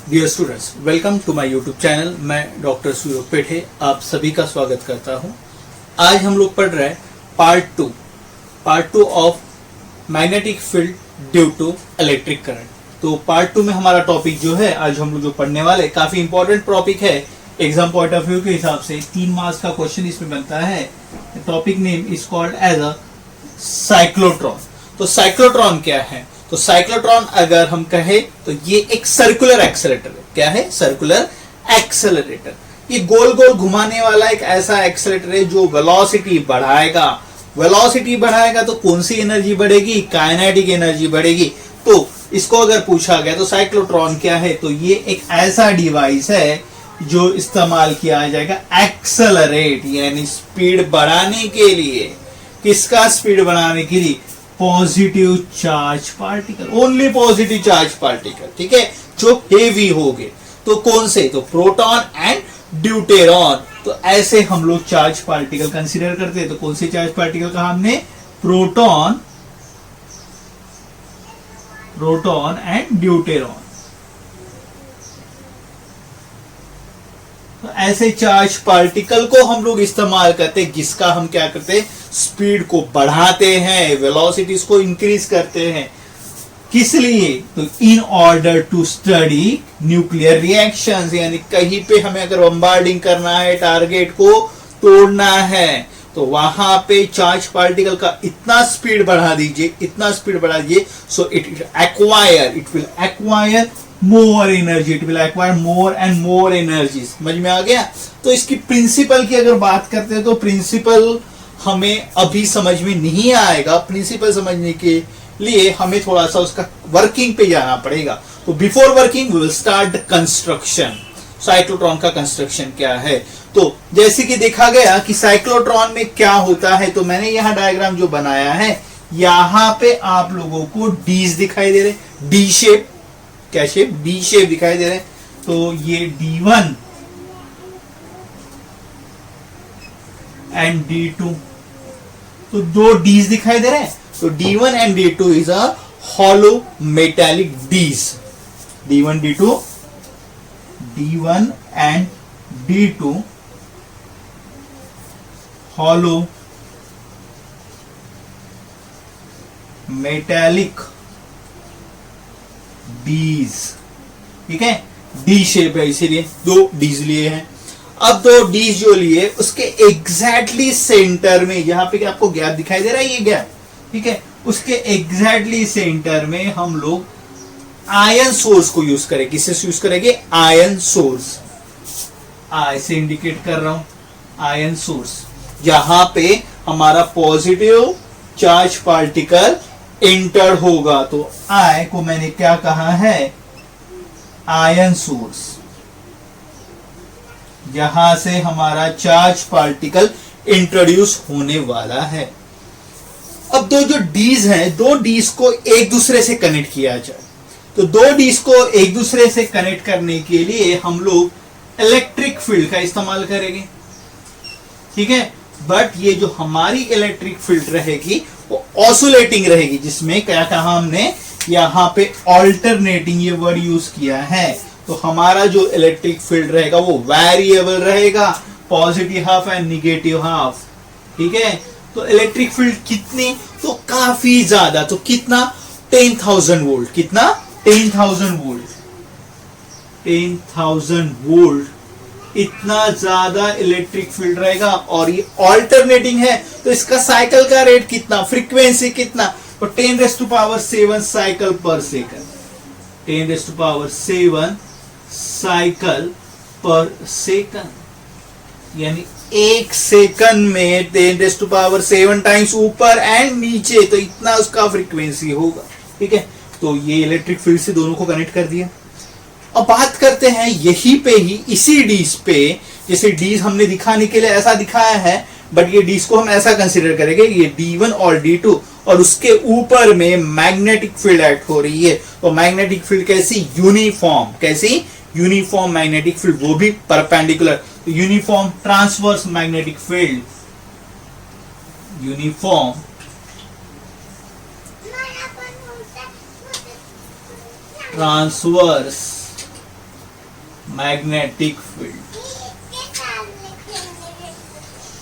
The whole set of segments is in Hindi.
Dear students, welcome to my YouTube channel. मैं डॉक्टर सूरज पेठे आप सभी का स्वागत करता हूं। आज हम लोग पढ़ रहे हैं part two of magnetic field due to electric current. तो पार्ट 2 में हमारा टॉपिक जो है आज हम लोग जो पढ़ने वाले काफी इंपॉर्टेंट टॉपिक है। एग्जाम पॉइंट ऑफ व्यू के हिसाब से 3 मार्क्स का क्वेश्चन इसमें बनता है। Topic name is called as a cyclotron. तो साइक्लोट्रॉन क्या है? तो साइक्लोट्रॉन अगर हम कहें तो ये एक सर्कुलर एक्सेलरेटर है। क्या है? Circular accelerator. ये गोल गोल घुमाने वाला एक ऐसा एक्सेलरेटर है जो वेलोसिटी बढ़ाएगा। वेलोसिटी बढ़ाएगा तो कौन सी एनर्जी बढ़ेगी? काइनेटिक एनर्जी बढ़ेगी। तो इसको अगर पूछा गया तो साइक्लोट्रॉन क्या है, तो ये एक ऐसा डिवाइस है जो इस्तेमाल किया जाएगा एक्सेलरेट यानी स्पीड बढ़ाने के लिए। किसका स्पीड बढ़ाने के लिए? Positive charge particle, only positive charge particle, ठीक है, जो हेवी हो गए। तो कौन से? तो प्रोटॉन एंड ड्यूटेरॉन। तो ऐसे हम लोग चार्ज पार्टिकल कंसीडर करते हैं। तो कौन से चार्ज पार्टिकल कहा हमने? Proton and deuteron. तो ऐसे चार्ज पार्टिकल को हम लोग इस्तेमाल करते हैं जिसका हम क्या करते हैं? स्पीड को बढ़ाते हैं, वेलोसिटीज को इंक्रीज करते हैं। किस लिए? तो in order to study nuclear reactions, यानी कहीं पे हमें अगर बम्बार्डिंग करना है, टारगेट को तोड़ना है, तो वहां पे चार्ज पार्टिकल का इतना स्पीड बढ़ा दीजिए, इतना स्पीड बढ़ा दीजिए, so it will acquire more energy, it will acquire more and more energy. समझ में आ गया? तो इसकी प्रिंसिपल की अगर बात करते हैं तो प्रिंसिपल हमें अभी समझ में नहीं आएगा। प्रिंसिपल समझने के लिए हमें थोड़ा सा उसका वर्किंग पे जाना पड़ेगा। तो before working we will start the construction. Cyclotron का कंस्ट्रक्शन क्या है? तो जैसे कि देखा गया कि साइक्लोट्रॉन में क्या होता है, तो मैंने यहां डायग्राम जो बनाया है, यहां पे आप लोगों को डीज दिखाई दे रहे, डी शेप। क्या शेप? डी शेप दिखाई दे रहे। तो ये D1 एंड D2, तो दो डीज दिखाई दे रहे हैं। तो D1 and D2 is a hollow metallic dees. D1 and D2 hollow metallic dees, ठीक है, डी शेप है इसीलिए दो डीज लिए हैं। अब दो डीज जो लिए उसके एग्जैक्टली सेंटर में, यहां पे आपको गैप दिखाई दे रहा है, ये गैप, ठीक है, उसके एग्जैक्टली सेंटर में हम लोग आयन सोर्स को यूज करेंगे। किससे यूज करेंगे? Ion source. ऐसे इंडिकेट कर रहा हूं, आयन सोर्स, जहां पे हमारा पॉजिटिव चार्ज पार्टिकल एंटर होगा। तो आई को मैंने क्या कहा है? आयन सोर्स, जहां से हमारा चार्ज पार्टिकल इंट्रोड्यूस होने वाला है। अब दो जो डीज हैं, दो डीज को एक दूसरे से कनेक्ट किया जाए। तो दो डीज को एक दूसरे से कनेक्ट करने के लिए हम लोग इलेक्ट्रिक फील्ड का इस्तेमाल करेंगे, ठीक है। बट ये जो हमारी इलेक्ट्रिक फील्ड रहेगी वो ऑसिलेटिंग रहेगी, जिसमें क्या कहा हमने? यहां पे ऑल्टरनेटिंग ये वर्ड यूज किया है। तो हमारा जो इलेक्ट्रिक फील्ड रहेगा वो वेरिएबल रहेगा, positive half and negative half, ठीक है। तो इलेक्ट्रिक फील्ड कितनी? तो काफी ज्यादा। तो कितना? 10,000 वोल्ट। कितना? 10,000 वोल्ट। 10,000 वोल्ट, इतना ज्यादा इलेक्ट्रिक फील्ड रहेगा। और ये ऑल्टरनेटिंग है तो इसका साइकिल का रेट कितना? फ्रीक्वेंसी कितना? तो 10⁻⁷ साइकिल पर सेकंड। 10⁻⁷ साइकिल पर सेकंड, यानी एक सेकंड में 10⁻⁷ टाइम्स ऊपर एंड नीचे, तो इतना उसका फ्रीक्वेंसी होगा, ठीक है। तो ये इलेक्ट्रिक फील्ड से दोनों को कनेक्ट कर दिया। अब बात करते हैं यहीं पे ही, इसी डीज पे, जैसे डीज हमने दिखाने के लिए ऐसा दिखाया है, बट ये डीज को हम ऐसा कंसीडर करेंगे, ये D1 और D2, और उसके ऊपर में मैग्नेटिक फील्ड एक्ट हो रही है। तो मैग्नेटिक फील्ड कैसी? यूनिफॉर्म। कैसी? यूनिफॉर्म मैग्नेटिक फील्ड, वो भी परपेंडिकुलर। तो uniform transverse magnetic field, uniform transverse magnetic field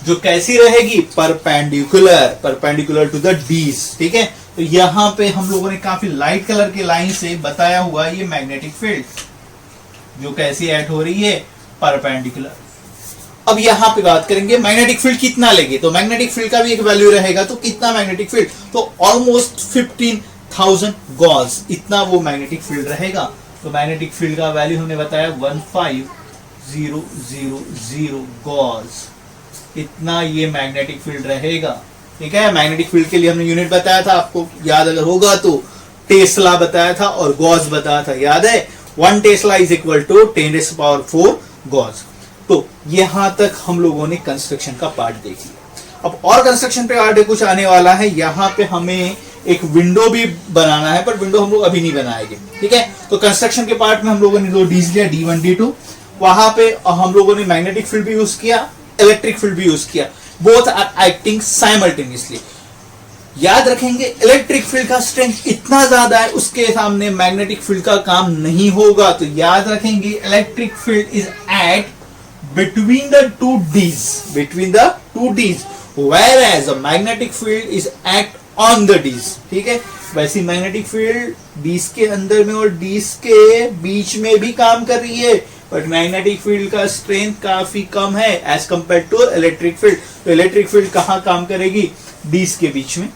जो कैसी रहेगी, परपेंडिकुलर टू द डीज। ठीक है, तो यहां पे हम लोगों ने काफी लाइट कलर की लाइन से बताया हुआ ये मैग्नेटिक फील्ड जो कैसी ऐड हो रही है, परपेंडिकुलर। अब यहां पे बात करेंगे मैग्नेटिक फील्ड कितना लेंगे, तो मैग्नेटिक फील्ड का भी एक वैल्यू रहेगा। तो कितना मैग्नेटिक फील्ड, तो ऑलमोस्ट 15,000 गॉस, इतना वो मैग्नेटिक फील्ड रहेगा। तो मैग्नेटिक फील्ड का वैल्यू हमने बताया 15,000 गॉस, इतना ये मैग्नेटिक फील्ड रहेगा। ठीक है, मैग्नेटिक फील्ड के लिए हमने यूनिट बताया था, आपको याद अगर होगा तो टेस्ला बताया था और गॉस बताया था, याद है। 1 tesla is equal to 10⁴ gauss. तो यहां तक हम लोगों ने कंस्ट्रक्शन का पार्ट देख लिया। अब और कंस्ट्रक्शन पे आगे कुछ आने वाला है। यहाँ पे हमें एक विंडो भी बनाना है, पर विंडो हम लोग अभी नहीं बनाएंगे। ठीक है, तो कंस्ट्रक्शन के पार्ट में हम लोगों ने दो डीज लिया, D1 D2। वहां पे हम लोगों ने मैग्नेटिक फील्ड भी यूज किया, इलेक्ट्रिक फील्ड भी यूज किया, बोथ आर एक्टिंग साइमल्टेनियसली। याद रखेंगे इलेक्ट्रिक फील्ड का स्ट्रेंथ इतना ज्यादा है, उसके सामने मैग्नेटिक फील्ड का काम नहीं होगा। तो याद रखेंगे electric field is at between the two D's, whereas a magnetic field is act on the D's। ठीक है, वैसी मैग्नेटिक फील्ड D's के अंदर में और D's के बीच में भी काम कर रही है, बट मैग्नेटिक फील्ड का स्ट्रेंथ काफी कम है as compare to electric field. तो इलेक्ट्रिक फील्ड कहाँ काम करेगी, D's के बीच में,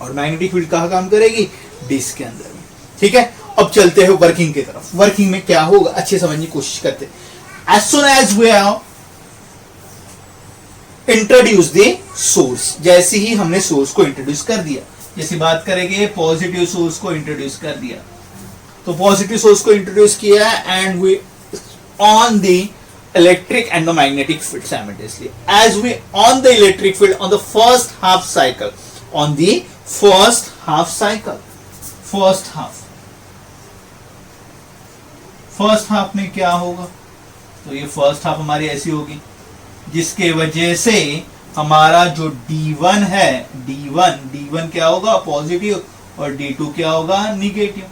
और मैग्नेटिक फील्ड कहाँ काम करेगी, D's के अंदर में। ठीक है, अब चलते हैं वर्किंग की तरफ। वर्किंग में क्या होगा अच्छे समझने की कोशिश करते हैं। As soon as we have introduced the source, जैसे ही हमने सोर्स को इंट्रोड्यूस कर दिया, जैसी बात करेंगे पॉजिटिव सोर्स को इंट्रोड्यूस कर दिया, तो पॉजिटिव सोर्स को इंट्रोड्यूस किया and we on the electric and the magnetic field simultaneously. As we on the electric field on the first half cycle, on the first half cycle, first half में क्या होगा, तो ये फर्स्ट हाफ हमारी ऐसी होगी जिसके वजह से हमारा जो D1 है, D1 क्या होगा, पॉजिटिव, और D2 क्या होगा, निगेटिव।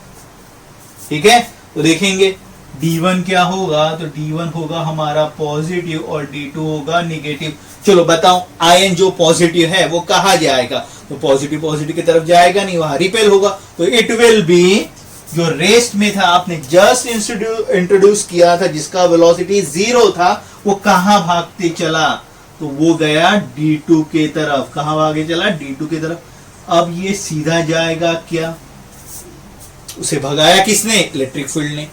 ठीक है, तो देखेंगे D1 क्या होगा, तो D1 होगा हमारा पॉजिटिव और D2 होगा निगेटिव। चलो बताओ, आयन जो पॉजिटिव है वो कहाँ जाएगा, तो पॉजिटिव की तरफ जाएगा नहीं, वहां रिपेल होगा। तो इट विल बी, जो रेस्ट में था आपने जस्ट इंट्रोड्यूस किया था, जिसका वेलोसिटी 0 था, वो कहां भागते चला, तो वो गया D2 के तरफ। कहां भागे चला, D2 के तरफ। अब ये सीधा जाएगा क्या, उसे भगाया किसने, इलेक्ट्रिक फील्ड ने।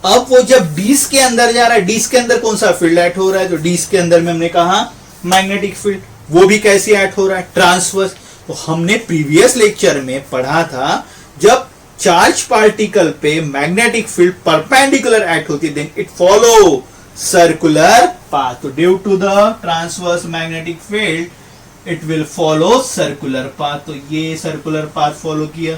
अब वो जब डीज के अंदर जा रहा है, डीज के अंदर कौन सा फील्ड ऐड हो रहा है, तो डीज के अंदर में हमने कहा मैग्नेटिक फील्ड, वो भी कैसे ऐड हो रहा है, ट्रांसवर्स। तो हमने प्रीवियस लेक्चर में पढ़ा था, जब चार्ज पार्टिकल पे मैग्नेटिक फील्ड परपेंडिकुलर एक्ट होती है, then it follow circular path. तो due to the transverse magnetic field it will follow circular path. तो ये सर्कुलर पाथ फॉलो किया,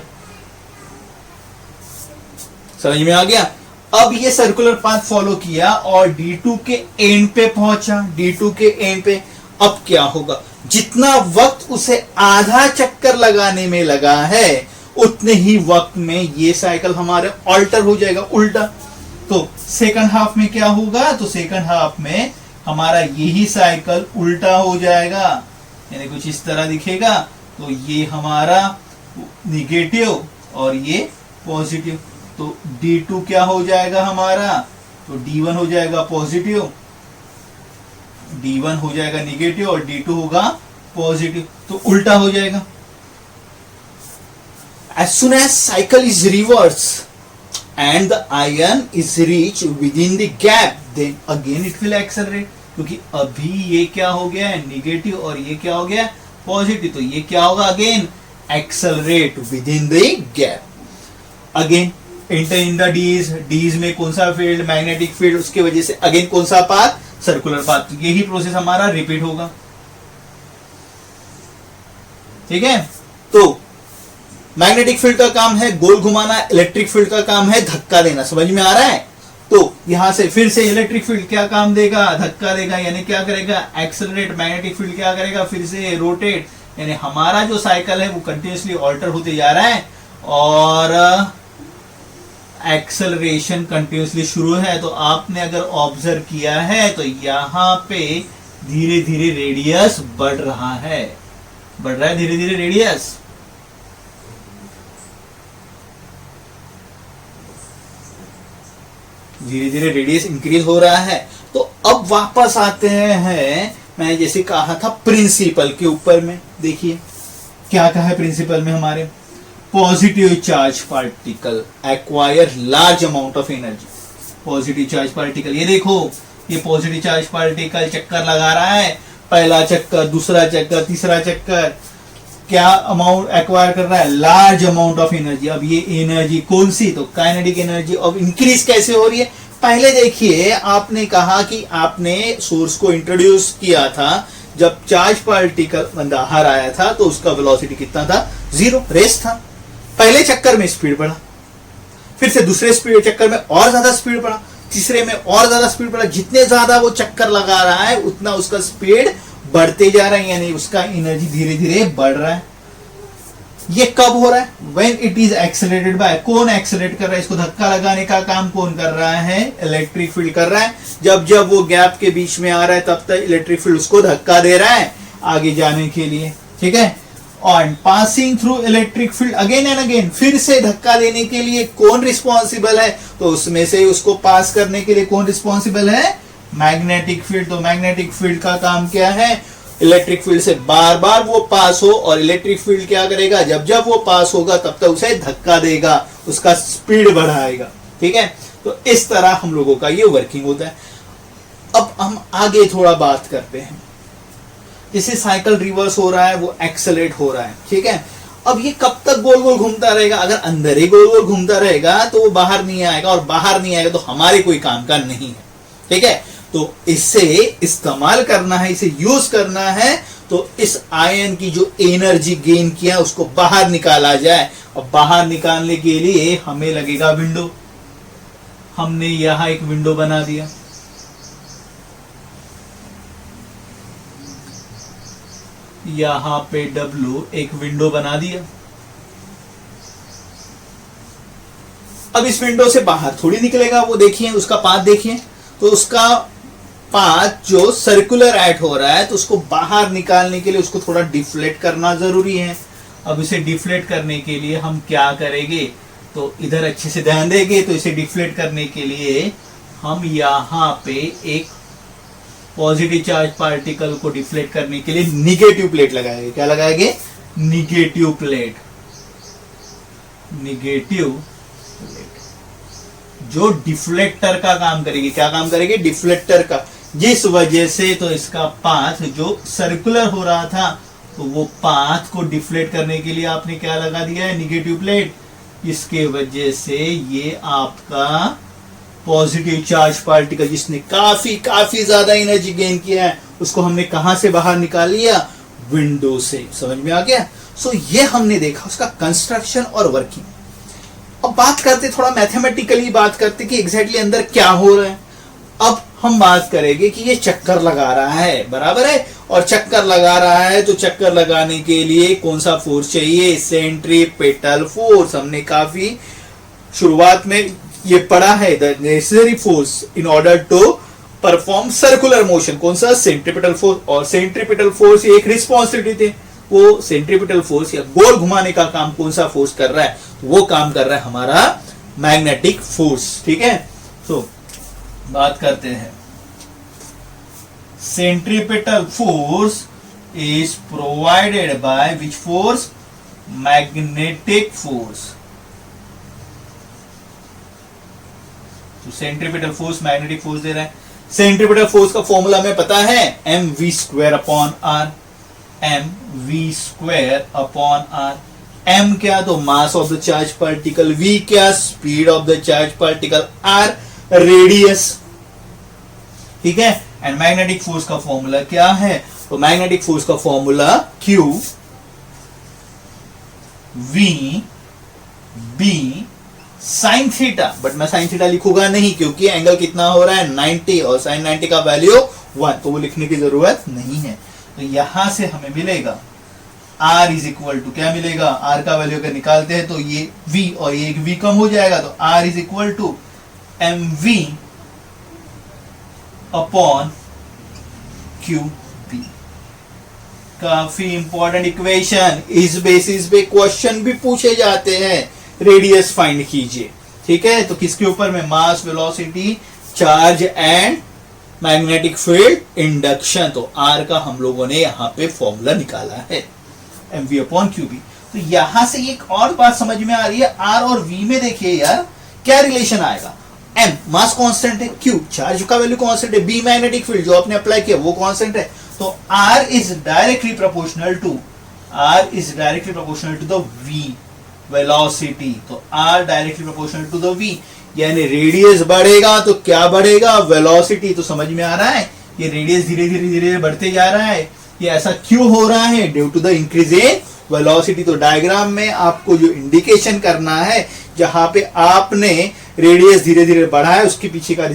समझ में आ गया। अब ये सर्कुलर पाथ फॉलो किया और D2 के एंड पे पहुंचा, D2 के एंड पे। अब क्या होगा, जितना वक्त उसे आधा चक्कर लगाने में लगा है, उतने ही वक्त में ये साइकिल हमारे ऑल्टर हो जाएगा, उल्टा। तो सेकंड हाफ में क्या होगा, तो सेकंड हाफ में हमारा यही साइकिल उल्टा हो जाएगा, यानी कुछ इस तरह दिखेगा। तो ये हमारा निगेटिव और ये पॉजिटिव। तो D2 क्या हो जाएगा हमारा, तो D1 हो जाएगा पॉजिटिव, D1 हो जाएगा निगेटिव और D2 होगा पॉजिटिव। तो उल्टा हो जाएगा। As soon as cycle is reversed and the ion is reached within the gap, then again it will accelerate, क्योंकि अभी ये क्या हो गया है, निगेटिव, और ये क्या हो गया, पॉजिटिव। तो ये क्या होगा, again accelerate within the gap. Again enter in the dees में कौन सा फील्ड, मैग्नेटिक फील्ड, उसके वजह से अगेन कौन सा पाथ, सर्कुलर पाथ। यही प्रोसेस हमारा रिपीट होगा। ठीक है, तो मैग्नेटिक फील्ड का काम है गोल घुमाना, इलेक्ट्रिक फील्ड का काम है धक्का देना। समझ में आ रहा है। तो यहां से फिर से इलेक्ट्रिक फील्ड क्या काम देगा, धक्का देगा, यानी क्या करेगा, एक्सेलरेट। मैग्नेटिक फील्ड क्या करेगा, फिर से रोटेट, यानी हमारा जो साइकिल है वो कंटिन्यूसली ऑल्टर होते जा रहा है। और एक्सेलरेशन कंटिन्यूसली शुरू है, तो आपने अगर ऑब्जर्व किया है तो यहां पे धीरे धीरे रेडियस बढ़ रहा है धीरे धीरे रेडियस। धीरे धीरे रेडियस इंक्रीज हो रहा है। तो अब वापस आते हैं, मैं जैसे कहा था प्रिंसिपल के ऊपर में। देखिए क्या कहा है प्रिंसिपल में हमारे, positive charge particle acquire large amount of energy. Positive charge particle, ये देखो ये पॉजिटिव चार्ज पार्टिकल चक्कर लगा रहा है, पहला चक्कर, दूसरा चक्कर, तीसरा चक्कर, क्या अमाउंट एक्वायर कर रहा है, लार्ज अमाउंट ऑफ एनर्जी। अब ये एनर्जी कौन सी, तो काइनेटिक एनर्जी। अब इंक्रीज कैसे हो रही है, पहले देखिए आपने कहा कि आपने सोर्स को इंट्रोड्यूस किया था जब चार्ज पार्टिकल बाहर आया था तो उसका वेलोसिटी कितना था, 0, रेस था। पहले चक्कर में स्पीड बढ़ा, फिर से दूसरे स्पीड चक्कर में और ज्यादा स्पीड बढ़ा, तीसरे में और ज्यादा स्पीड बढ़ा। जितने ज्यादा वो चक्कर लगा रहा है उतना उसका स्पीड बढ़ते जा रहा है, यानी उसका एनर्जी धीरे धीरे बढ़ रहा है। ये कब हो रहा है, when it is accelerated by, कौन एक्सेलरेट कर रहा है, इसको धक्का लगाने का काम कौन कर रहा है, इलेक्ट्रिक फील्ड कर रहा है। जब जब वो गैप के बीच में आ रहा है तब तक इलेक्ट्रिक फील्ड उसको धक्का दे रहा है आगे जाने के लिए, ठीक है। और passing through electric field again and again, फिर से धक्का देने के लिए कौन रिस्पॉन्सिबल है, तो उसमें से उसको पास करने के लिए कौन रिस्पॉन्सिबल है, मैग्नेटिक फील्ड। तो मैग्नेटिक फील्ड का काम क्या है, इलेक्ट्रिक फील्ड से बार बार वो पास हो, और इलेक्ट्रिक फील्ड क्या करेगा, जब जब वो पास होगा तब तक उसे धक्का देगा, उसका स्पीड बढ़ाएगा, ठीक है। तो इस तरह हम लोगों का ये वर्किंग होता है। अब हम आगे थोड़ा बात करते हैं, जैसे साइकिल रिवर्स हो रहा है, वो एक्सेलरेट हो रहा है, ठीक है। अब ये कब तक गोल गोल घूमता रहेगा, अगर अंदर ही गोल गोल घूमता रहेगा तो वो बाहर नहीं आएगा, और बाहर नहीं आएगा तो हमारे कोई काम का नहीं है, ठीक है। तो इससे इस्तेमाल करना है, इसे यूज करना है, तो इस आयन की जो एनर्जी गेन किया उसको बाहर निकाला जाए। और बाहर निकालने के लिए हमें लगेगा विंडो। हमने यहां एक विंडो बना दिया, यहां पे W एक विंडो बना दिया। अब इस विंडो से बाहर थोड़ी निकलेगा वो, देखिए उसका पाथ देखिए, तो उसका पाथ जो सर्कुलर एट हो रहा है, तो उसको बाहर निकालने के लिए उसको थोड़ा डिफ्लेक्ट करना जरूरी है। अब इसे डिफ्लेक्ट करने के लिए हम क्या करेंगे, तो इधर अच्छे से ध्यान देंगे, तो इसे डिफ्लेक्ट करने के लिए हम यहां पे एक पॉजिटिव चार्ज पार्टिकल को डिफ्लेक्ट करने के लिए निगेटिव प्लेट लगाएंगे। क्या लगाएंगे, निगेटिव प्लेट। निगेटिव प्लेट जो डिफ्लेक्टर का काम करेगी, क्या काम करेगी, डिफ्लेक्टर का। जिस वजह से तो इसका पाथ जो सर्कुलर हो रहा था, तो वो पाथ को डिफ्लेक्ट करने के लिए आपने क्या लगा दिया है, निगेटिव प्लेट। इसके वजह से ये आपका पॉजिटिव चार्ज पार्टिकल जिसने काफी ज्यादा एनर्जी गेन किया है, उसको हमने कहां से बाहर निकाल लिया, विंडो से। समझ में आ गया। सो ये हमने देखा उसका कंस्ट्रक्शन और वर्किंग। अब बात करते, थोड़ा मैथमेटिकली बात करते कि एग्जैक्टली अंदर क्या हो रहा है। अब हम बात करेंगे कि ये चक्कर लगा रहा है, बराबर है, और चक्कर लगा रहा है तो चक्कर लगाने के लिए कौन सा फोर्स चाहिए, सेंट्रीपिटल फोर्स। हमने काफी शुरुआत में ये पढ़ा है, the necessary force in order to perform circular motion. कौन सा, सेंट्रीपिटल फोर्स। और सेंट्रीपिटल फोर्स एक रिस्पॉन्सिबिलिटी थे, वो सेंट्रीपिटल फोर्स या गोल घुमाने का काम कौन सा फोर्स कर रहा है, वो काम कर रहा है हमारा मैग्नेटिक फोर्स, ठीक है। तो बात करते हैं, centripetal force is provided by which force, magnetic force. तो सेंट्रीपिटल फोर्स मैग्नेटिक फोर्स दे रहा है। सेंट्रीपिटल फोर्स का फॉर्मूला में पता है, mv²/r। mv²/r। m क्या, तो mass of the charge particle, v क्या, speed of the charge particle, r radius, ठीक है। एंड मैग्नेटिक फोर्स का फॉर्मूला क्या है, तो मैग्नेटिक फोर्स का formula q v b sine theta. But मैं साइन थीटा लिखूंगा नहीं, क्योंकि एंगल कितना हो रहा है, 90, और साइन 90 का वैल्यू 1, तो वो लिखने की जरूरत नहीं है। तो यहां से हमें मिलेगा R इज इक्वल टू क्या मिलेगा, R का वैल्यू अगर निकालते हैं तो ये V और ये एक V कम हो जाएगा, तो R is equal to mv upon QB। काफी इंपॉर्टेंट इक्वेशन, इस बेसिस पे क्वेश्चन भी पूछे जाते हैं, रेडियस फाइंड कीजिए। ठीक है, तो किसके ऊपर में, mass, velocity, charge and magnetic field induction. तो आर का हम लोगों ने यहां पे फॉर्मूला निकाला है mv अपॉन QB। तो यहां से एक और बात समझ में आ रही है, आर और V में देखिए यार क्या रिलेशन आएगा। m मास कांस्टेंट है, q चार्ज का वैल्यू कांस्टेंट है, b मैग्नेटिक फील्ड जो आपने अप्लाई किया वो कांस्टेंट है। तो r is directly proportional to the v velocity. तो r directly proportional to the v, यानी रेडियस बढ़ेगा तो क्या बढ़ेगा, वेलोसिटी। तो समझ में आ रहा है ये रेडियस धीरे धीरे धीरे बढ़ते जा रहा है, ये ऐसा क्यों हो रहा है, due to the increase in velocity. तो डायग्राम में आपको जो इंडिकेशन करना है, जहां पे आपने रेडियस धीरे धीरे बढ़ा है, उसके पीछे का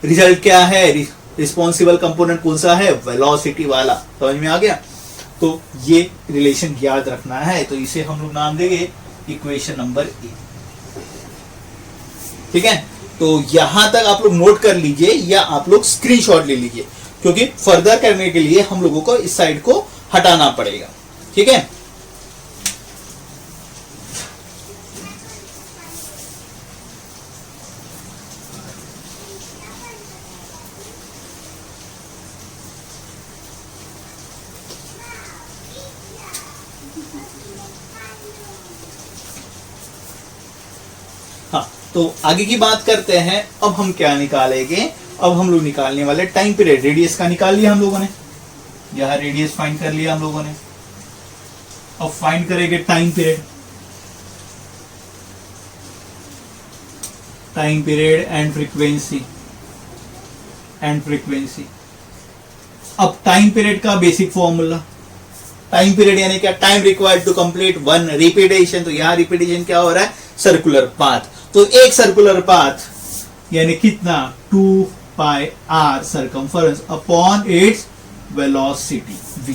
रिजल्ट क्या है, रिस्पॉन्सिबल कंपोनेंट कौन सा है, वेलोसिटी वाला। समझ में आ गया। तो ये रिलेशन याद रखना है, तो इसे हम लोग नाम देंगे इक्वेशन नंबर ए। ठीक है, तो यहां तक आप लोग नोट कर लीजिए या आप लोग स्क्रीनशॉट ले लीजिए, क्योंकि फर्दर करने के लिए हम लोगों को इस साइड को हटाना पड़ेगा। ठीक है, हाँ, तो आगे की बात करते हैं। अब हम क्या निकालेंगे, अब हम लोग निकालने वाले टाइम पीरियड। रेडियस का निकाल लिया हम लोगों ने, यहां रेडियस फाइंड कर लिया हम लोगों ने। अब फाइंड करेंगे time period. Time period and frequency अब टाइम पीरियड का बेसिक फॉर्मूला, टाइम पीरियड यानी क्या, time required to complete one repetition. तो यहां रिपीटेशन क्या हो रहा है, सर्कुलर पाथ। तो एक सर्कुलर पाथ यानी कितना, 2 पाई r circumference upon its velocity v।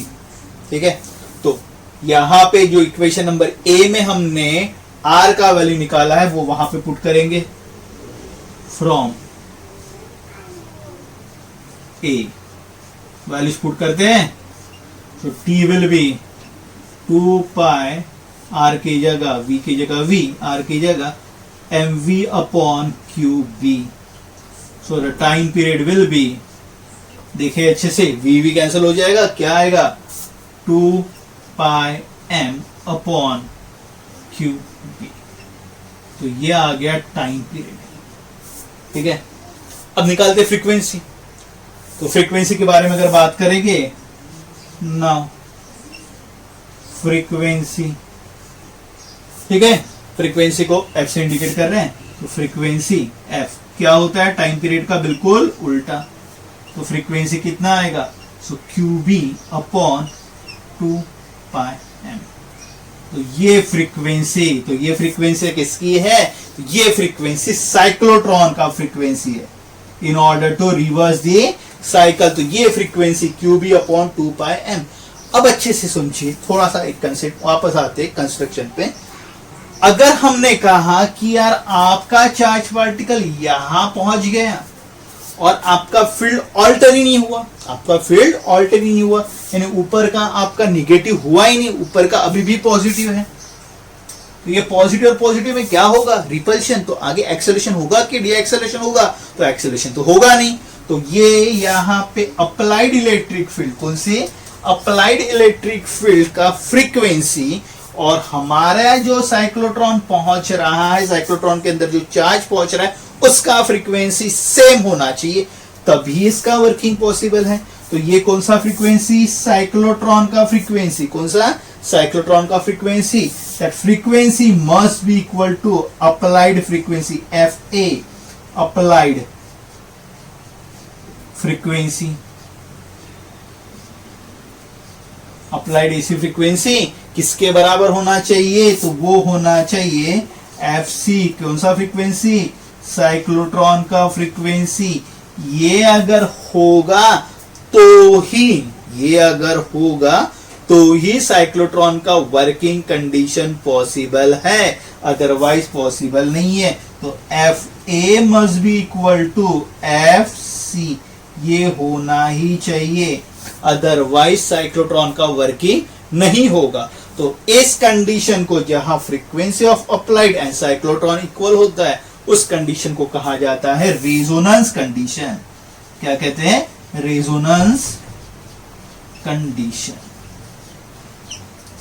ठीक है, तो यहां पे जो इक्वेशन नंबर ए में हमने r का वैल्यू निकाला है वो वहां पे पुट करेंगे। फ्रॉम a वैल्यूज पुट करते हैं, तो t will be 2 pi r की जगह v की जगह v, r की जगह mv upon QB। So the time period will be, देखिए अच्छे से, v कैंसिल हो जाएगा, क्या आएगा, 2 पाई m अपॉन QB। तो ये आ गया टाइम पीरियड। ठीक है, अब निकालते फ्रीक्वेंसी। तो फ्रीक्वेंसी के बारे में अगर बात करेंगे, नाउ फ्रीक्वेंसी, ठीक है, फ्रीक्वेंसी को f से इंडिकेट कर रहे हैं, तो फ्रीक्वेंसी f क्या होता है, टाइम पीरियड का बिल्कुल उल्टा। तो फ्रीक्वेंसी कितना आएगा, सो QB अपॉन 2 पाई m। तो ये फ्रीक्वेंसी किसकी है, तो ये फ्रीक्वेंसी साइक्लोट्रॉन का फ्रीक्वेंसी है, in order to reverse the cycle. तो ये frequency QB upon 2 pi m। अब अच्छे से समझिए, थोड़ा सा एक कंसेप्ट वापस आते कंस्ट्रक्शन पे। अगर हमने कहा कि यार आपका चार्ज पार्टिकल यहां पहुंच गया और आपका फील्ड ऑल्टर ही नहीं हुआ, यानी ऊपर का आपका निगेटिव हुआ ही नहीं, ऊपर का अभी भी पॉजिटिव है, तो ये पॉजिटिव और पॉजिटिव में क्या होगा, रिपल्शन। तो आगे एक्सेलरेशन होगा कि डी एक्सेलरेशन होगा, तो एक्सेलरेशन तो होगा नहीं। तो ये यहाँ पे अप्लाइड इलेक्ट्रिक फील्ड, कौन सी, अप्लाइड इलेक्ट्रिक फील्ड का फ्रीक्वेंसी और हमारा जो साइक्लोट्रॉन पहुंच रहा है, साइक्लोट्रॉन के अंदर जो चार्ज पहुंच रहा है उसका फ्रीक्वेंसी सेम होना चाहिए, तभी इसका वर्किंग पॉसिबल है। तो ये कौन सा फ्रीक्वेंसी, साइक्लोट्रॉन का फ्रीक्वेंसी, कौन सा, साइक्लोट्रॉन का frequency. That frequency must be equal to applied frequency FA, applied frequency, applied AC frequency किसके बराबर होना चाहिए, तो वो होना चाहिए FC, कौन सा फ्रीक्वेंसी, साइक्लोट्रॉन का फ्रीक्वेंसी। ये अगर होगा तो ही साइक्लोट्रॉन का वर्किंग कंडीशन पॉसिबल है, अदरवाइज पॉसिबल नहीं है। तो FA must be equal to FC, ये होना ही चाहिए, अदरवाइज साइक्लोट्रॉन का वर्किंग नहीं होगा। तो इस कंडीशन को, जहां frequency of applied and cyclotron equal होता है, उस कंडीशन को कहा जाता है रेजोनेंस कंडीशन। क्या कहते हैं? Resonance condition.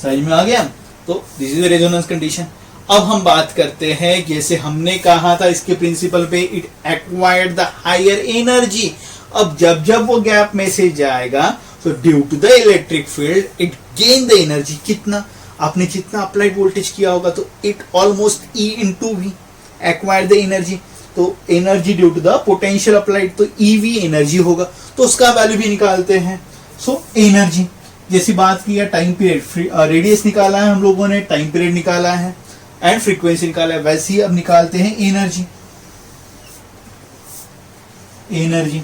समझ में आ गया? तो दिस इज रेजोनेंस कंडीशन। अब हम बात करते हैं, जैसे हमने कहा था इसके प्रिंसिपल पे, it acquired the higher energy. अब जब जब वो गैप में से जाएगा, तो due to the electric field it gain the energy. कितना? आपने जितना अप्लाइड वोल्टेज किया होगा, तो it almost E into V acquired the energy. तो energy due to the potential applied, तो EV एनर्जी होगा, तो उसका वैल्यू भी निकालते हैं। सो एनर्जी, जैसी बात की है टाइम पीरियड, रेडियस निकाला है हम लोगों ने, टाइम पीरियड निकाला है एंड फ्रीक्वेंसी निकाला है, वैसे ही अब निकालते हैं एनर्जी। एनर्जी,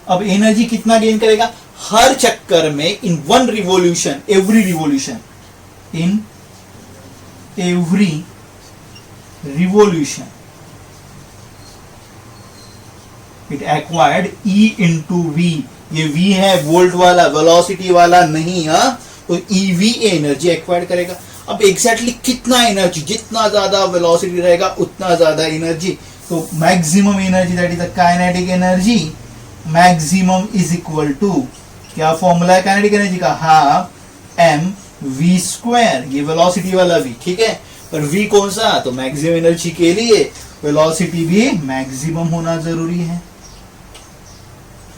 अब एनर्जी कितना गेन करेगा? हर चक्कर में, in one revolution, every revolution, in every revolution it acquired E into v. ये V है वोल्ट वाला, वेलोसिटी वाला नहीं। तो EV एनर्जी एक्वायर्ड करेगा। अब एग्जैक्टली कितना एनर्जी? जितना ज्यादा वेलोसिटी रहेगा उतना ज्यादा एनर्जी। तो maximum energy, that is the kinetic energy, maximum is equal to, क्या फॉर्मूला है काइनेटिक एनर्जी का? Half mv²। ये वेलोसिटी वाला v, ठीक है, पर v कौन सा? तो मैक्सिमम एनर्जी के लिए वेलोसिटी भी मैक्सिमम होना जरूरी है।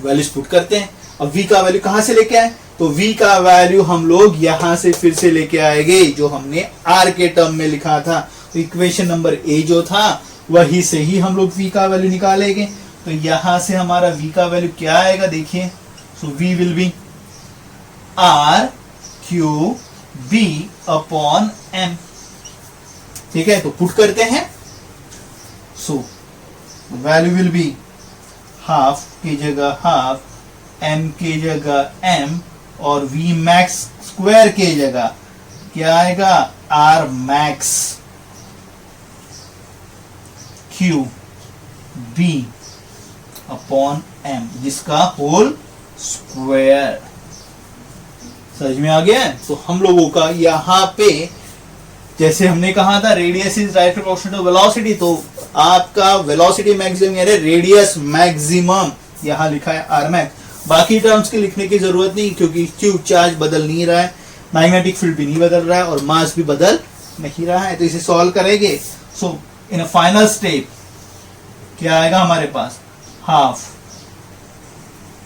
वैल्यूज पुट करते हैं। अब v का वैल्यू कहां से लेके आए? तो v का वैल्यू हम लोग यहां से फिर से लेके आएंगे, जो हमने r के टर्म में लिखा था। तो इक्वेशन नंबर A जो था, वही से ही हम लोग v का वैल्यू निकालेंगे। तो यहां से हमारा v का वैल्यू क्या आएगा? देखिए, सो v will be R³ upon m। ठीक है, तो पुट करते हैं। So value will be half की जगह हाफ, m की जगह m, और v मैक्स स्क्वायर की जगह क्या आएगा? R max QB upon m, जिसका होल स्क्वायर। समझ में आ गया? तो हम लोगों का यहां पे, जैसे हमने कहा था radius is direct proportional to velocity, तो आपका वेलोसिटी मैक्सिमम यानी रेडियस मैक्सिमम यहां लिखा है R मैक्स। बाकी टर्म्स के लिखने की जरूरत नहीं, क्योंकि क्यू चार्ज बदल नहीं रहा है, मैग्नेटिक फील्ड भी नहीं बदल रहा है, और मास भी बदल नहीं रहा है। तो इसे सॉल्व करेंगे। सो इन अ फाइनल स्टेप क्या आएगा हमारे पास? हाफ,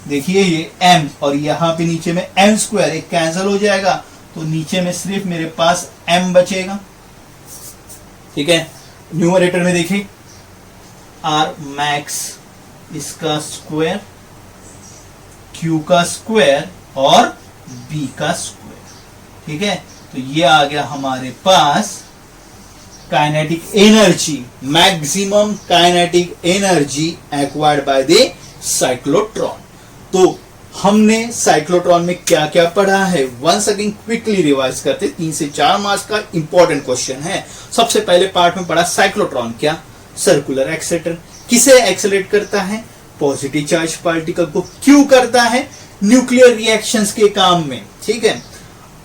देखिए ये m, और यहां पे नीचे में m², एक कैंसिल हो जाएगा, तो नीचे में सिर्फ मेरे पास m बचेगा। ठीक है, न्यूमरेटर में देखिए R मैक्स, इसका स्क्वायर, Q का स्क्वायर और B का स्क्वायर। ठीक है, तो ये आ गया हमारे पास kinetic energy, maximum kinetic energy acquired by the cyclotron. तो हमने साइक्लोट्रॉन में क्या क्या पढ़ा है, वंस अगेन क्विकली रिवाइज करते। 3 से 4 मार्क्स का इंपॉर्टेंट क्वेश्चन है। सबसे पहले पार्ट में पढ़ा साइक्लोट्रॉन क्या? Circular accelerator. किसे एक्सेलरेट करता है? पॉजिटिव चार्ज पार्टिकल को। क्यों करता है? न्यूक्लियर रिएक्शंस के काम में। ठीक है,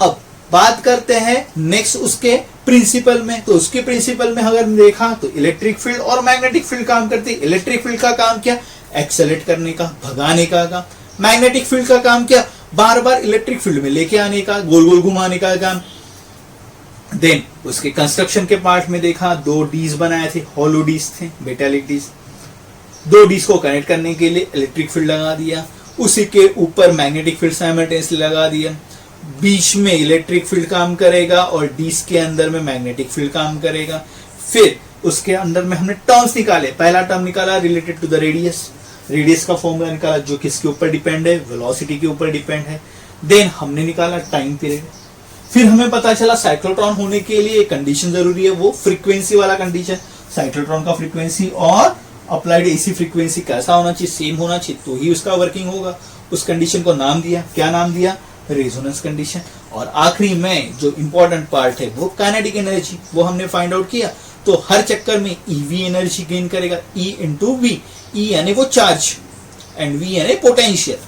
अब बात करते हैं नेक्स्ट उसके प्रिंसिपल में। तो उसके प्रिंसिपल में अगर देखा तो इलेक्ट्रिक फील्ड और मैग्नेटिक फील्ड काम करती है। इलेक्ट्रिक फील्ड का काम क्या? एक्सेलरेट करने का, भगाने का काम। मैग्नेटिक फील्ड का काम क्या? बार बार इलेक्ट्रिक फील्ड में लेके आने का, गोल गोल घुमाने का काम। देन उसके कंस्ट्रक्शन के पार्ट में देखा, 2 डीज बनाए थे, हॉलो डीज थे, मेटालिक डीज। 2 डीज को कनेक्ट करने के लिए इलेक्ट्रिक फील्ड लगा दिया, उसी के ऊपर मैग्नेटिक फील्ड साइमल्टेनियसली लगा दिया। बीच में इलेक्ट्रिक फील्ड काम करेगा और डीज के अंदर में मैग्नेटिक फील्ड काम करेगा। फिर उसके अंदर में हमने टर्म्स निकाले। पहला टर्म निकाला related to the radius. Radius का फॉर्मूला निकाला जो किसके ऊपर डिपेंड है? वेलोसिटी के ऊपर डिपेंड है। देन हमने निकाला टाइम पीरियड। फिर हमें पता चला साइक्लोट्रॉन होने के लिए एक कंडीशन जरूरी है, वो फ्रीक्वेंसी वाला कंडीशन। साइक्लोट्रॉन का फ्रीक्वेंसी और अप्लाइड एसी फ्रीक्वेंसी कैसा होना चाहिए? सेम होना चाहिए, तो ही उसका वर्किंग होगा। उस कंडीशन को नाम दिया, क्या नाम दिया? Resonance condition. और आखिरी में जो इंपॉर्टेंट पार्ट है वो काइनेटिक एनर्जी, वो हमने फाइंड आउट किया। तो हर चक्कर में ईवी एनर्जी गेन करेगा, ई इंटू वी, ई यानी वो चार्ज एंड वी यानी पोटेंशियल।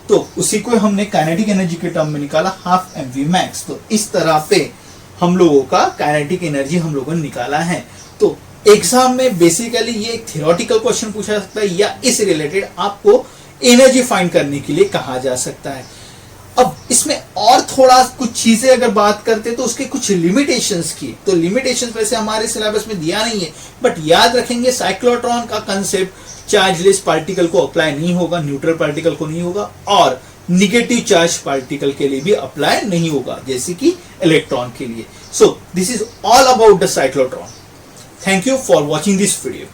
तो उसी को हमने काइनेटिक एनर्जी के टर्म में निकाला, हाफ एम वी मैक्स। तो इस तरह पे हम लोगों का काइनेटिक एनर्जी हम लोगों ने निकाला है। तो एग्जाम में बेसिकली ये एक थियोरेटिकल क्वेश्चन पूछा जा सकता है या इस रिलेटेड आपको एनर्जी फाइंड करने के लिए कहा जा सकता है। अब इसमें और थोड़ा कुछ चीजें अगर बात करते तो उसके कुछ लिमिटेशंस की, तो लिमिटेशंस वैसे हमारे सिलेबस में दिया नहीं है, बट याद रखेंगे साइक्लोट्रॉन का कंसेप्ट चार्जलेस पार्टिकल को अप्लाई नहीं होगा, न्यूट्रल पार्टिकल को नहीं होगा, और निगेटिव चार्ज पार्टिकल के लिए भी अप्लाई नहीं होगा, जैसे कि इलेक्ट्रॉन के लिए। So this is all about the cyclotron. Thank you for watching this video.